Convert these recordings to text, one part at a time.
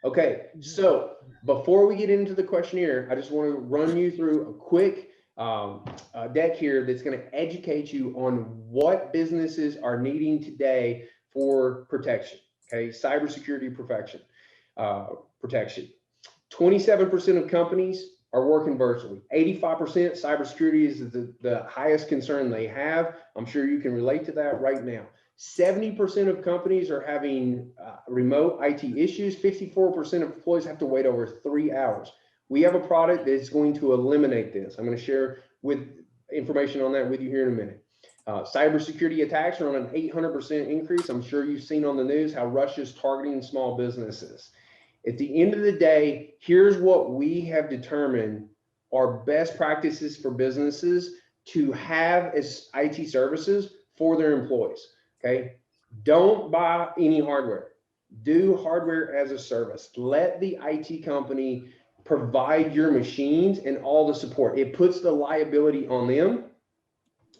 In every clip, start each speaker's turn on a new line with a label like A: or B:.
A: Okay, so before we get into the questionnaire, I just want to run you through a quick deck here that's going to educate you on what businesses are needing today for protection. Okay, cybersecurity protection. 27% of companies are working virtually. 85% cybersecurity is the highest concern they have. I'm sure you can relate to that right now. 70% of companies are having remote IT issues. 54% of employees have to wait over 3 hours. We have a product that's going to eliminate this. I'm going to share with information on that with you here in a minute. Cybersecurity attacks are on an 800% increase. I'm sure you've seen on the news how Russia's targeting small businesses. At the end of the day, here's what we have determined are best practices for businesses to have as IT services for their employees. Okay, don't buy any hardware. Do hardware as a service. Let the IT company provide your machines and all the support. It puts the liability on them.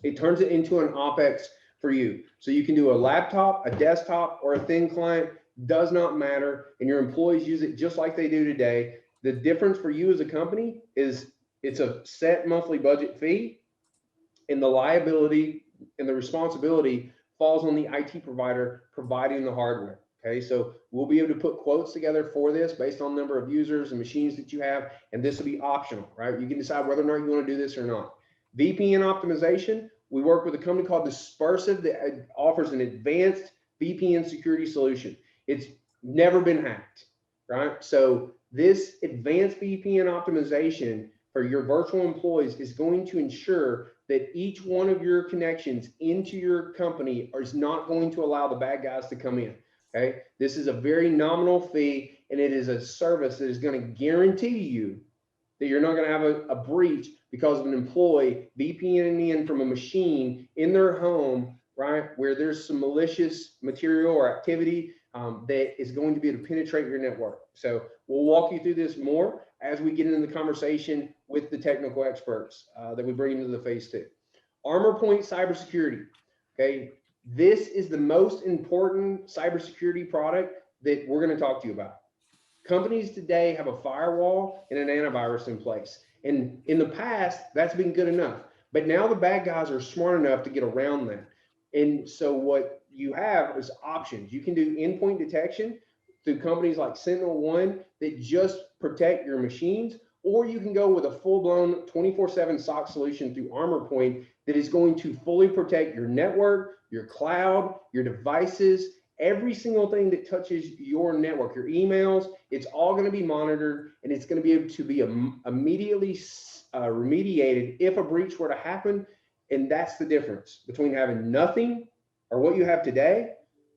A: It turns it into an OpEx for you. So you can do a laptop, a desktop, or a thin client, does not matter. And your employees use it just like they do today. The difference for you as a company is it's a set monthly budget fee, and the liability and the responsibility falls on the IT provider providing the hardware. Okay, so we'll be able to put quotes together for this based on number of users and machines that you have, and this will be optional, right? You can decide whether or not you want to do this or not. VPN optimization, we work with a company called Dispersive that offers an advanced VPN security solution. It's never been hacked, right? So this advanced VPN optimization for your virtual employees is going to ensure that each one of your connections into your company is not going to allow the bad guys to come in. Okay, this is a very nominal fee, and it is a service that is going to guarantee you that you're not going to have a breach because of an employee VPNing in from a machine in their home, right, where there's some malicious material or activity that is going to be able to penetrate your network. So we'll walk you through this more as we get into the conversation with the technical experts that we bring into the phase two. ArmorPoint cybersecurity. Okay, this is the most important cybersecurity product that we're going to talk to you about. Companies today have a firewall and an antivirus in place. And in the past, that's been good enough. But now the bad guys are smart enough to get around that. And so what you have is options. You can do endpoint detection through companies like SentinelOne that just protect your machines, or you can go with a full-blown 24/7 SOC solution through ArmorPoint that is going to fully protect your network, your cloud, your devices, every single thing that touches your network, your emails. It's all going to be monitored, and it's going to be able to be immediately remediated if a breach were to happen. And that's the difference between having nothing or what you have today,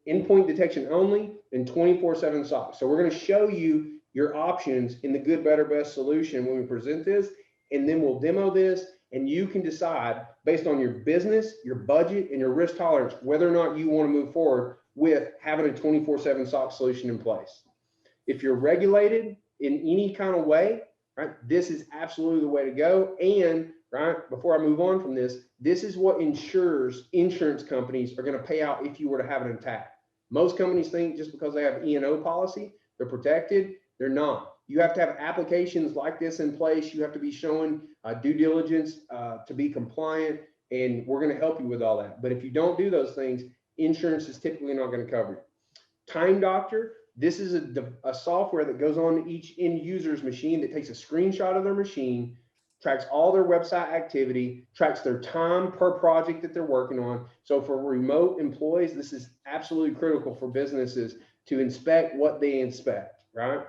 A: endpoint detection only, and 24/7 SOC. So we're going to show you your options in the good, better, best solution when we present this, and then we'll demo this, and you can decide based on your business, your budget, and your risk tolerance whether or not you want to move forward with having a 24/7 SOC solution in place. If you're regulated in any kind of way, right, this is absolutely the way to go. And right, before I move on from this is what insurance companies are going to pay out if you were to have an attack. Most companies think just because they have E&O policy, they're protected. They're not. You have to have applications like this in place. You have to be showing due diligence to be compliant, and we're going to help you with all that. But if you don't do those things, insurance is typically not going to cover you. Time Doctor, this is a software that goes on each end user's machine that takes a screenshot of their machine, tracks all their website activity, tracks their time per project that they're working on. So for remote employees, this is absolutely critical for businesses to inspect what they inspect, right?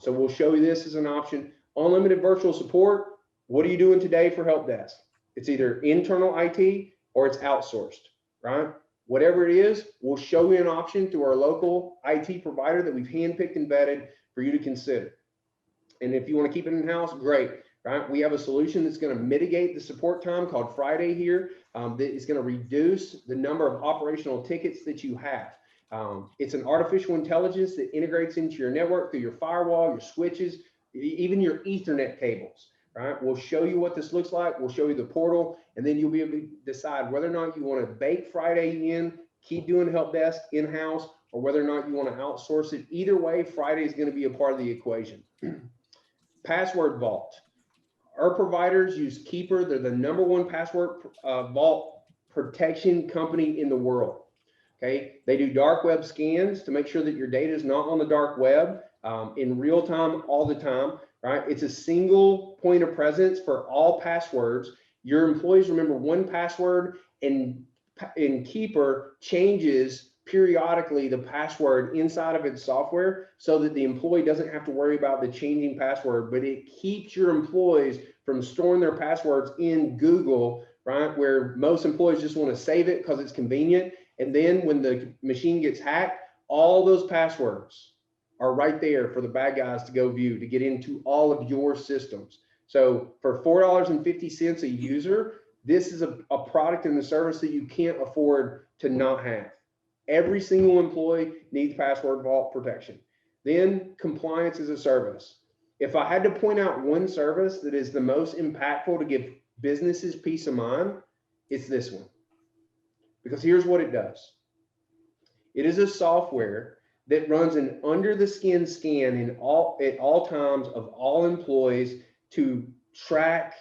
A: So we'll show you this as an option. Unlimited virtual support. What are you doing today for help desk? It's either internal IT or it's outsourced, right? Whatever it is, we'll show you an option through our local IT provider that we've handpicked and vetted for you to consider. And if you want to keep it in-house, great, right? We have a solution that's going to mitigate the support time called Friday here. That is going to reduce the number of operational tickets that you have. It's an artificial intelligence that integrates into your network through your firewall, your switches, even your Ethernet cables, right? We'll show you what this looks like. We'll show you the portal, and then you'll be able to decide whether or not you want to bake Friday in, keep doing help desk in-house, or whether or not you want to outsource it. Either way, Friday is going to be a part of the equation. Password Vault. Our providers use Keeper. They're the #1 password vault protection company in the world. Okay, they do dark web scans to make sure that your data is not on the dark web in real time, all the time, right? It's a single point of presence for all passwords. Your employees remember one password, and Keeper changes periodically the password inside of its software so that the employee doesn't have to worry about the changing password, but it keeps your employees from storing their passwords in Google, right? Where most employees just want to save it because it's convenient. And then when the machine gets hacked, all those passwords are right there for the bad guys to go view, to get into all of your systems. So for $4.50 a user, this is a product and a service that you can't afford to not have. Every single employee needs password vault protection. Then compliance as a service. If I had to point out one service that is the most impactful to give businesses peace of mind, it's this one. Because here's what it does. It is a software that runs an under the skin scan at all times of all employees to track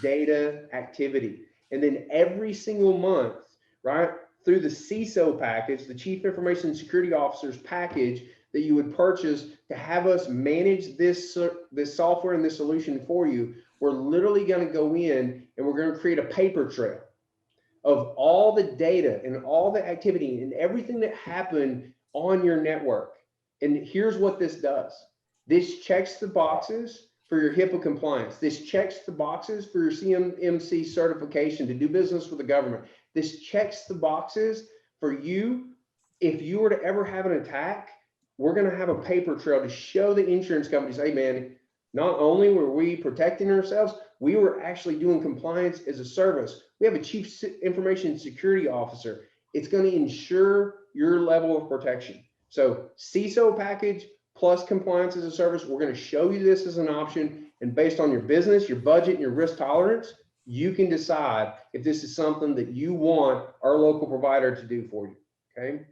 A: data activity. And then every single month, right, through the CISO package, the Chief Information Security Officer's package that you would purchase to have us manage this software and this solution for you, we're literally going to go in and we're going to create a paper trail of all the data and all the activity and everything that happened on your network. And here's what this does. This checks the boxes for your HIPAA compliance. This checks the boxes for your CMMC certification to do business with the government. This checks the boxes for you. If you were to ever have an attack, we're going to have a paper trail to show the insurance companies, hey man, not only were we protecting ourselves, we were actually doing compliance as a service. We have a Chief Information Security Officer. It's going to ensure your level of protection. So CISO package plus compliance as a service, we're going to show you this as an option. And based on your business, your budget, and your risk tolerance, you can decide if this is something that you want our local provider to do for you, okay?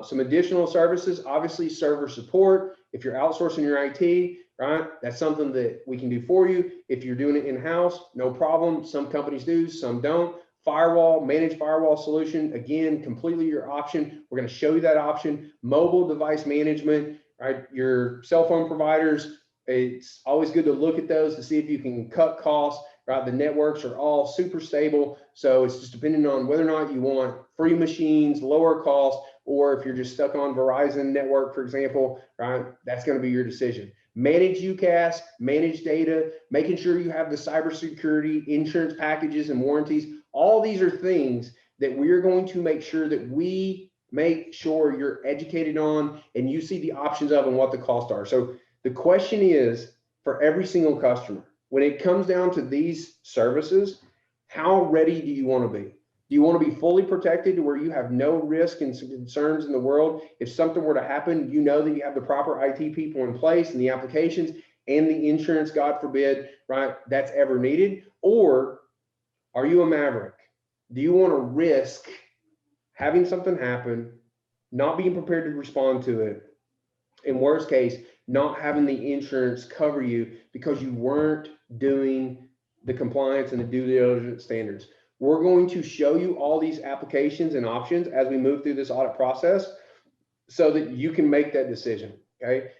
A: Some additional services, obviously server support. If you're outsourcing your IT, right, that's something that we can do for you. If you're doing it in-house, no problem. Some companies do, some don't. Firewall, managed firewall solution, again, completely your option. We're going to show you that option. Mobile device management, right? Your cell phone providers, it's always good to look at those to see if you can cut costs, right? The networks are all super stable. So it's just depending on whether or not you want free machines, lower cost, or if you're just stuck on Verizon network, for example, right? That's going to be your decision. Manage UCaaS, manage data, making sure you have the cybersecurity, insurance packages and warranties. All these are things that we're going to make sure that we make sure you're educated on and you see the options of and what the costs are. So the question is, for every single customer, when it comes down to these services, how ready do you want to be? Do you want to be fully protected to where you have no risk and concerns in the world? If something were to happen, you know that you have the proper IT people in place and the applications and the insurance, God forbid, right, that's ever needed? Or are you a maverick? Do you want to risk having something happen, not being prepared to respond to it, in worst case, not having the insurance cover you because you weren't doing the compliance and the due diligence standards? We're going to show you all these applications and options as we move through this audit process so that you can make that decision, okay?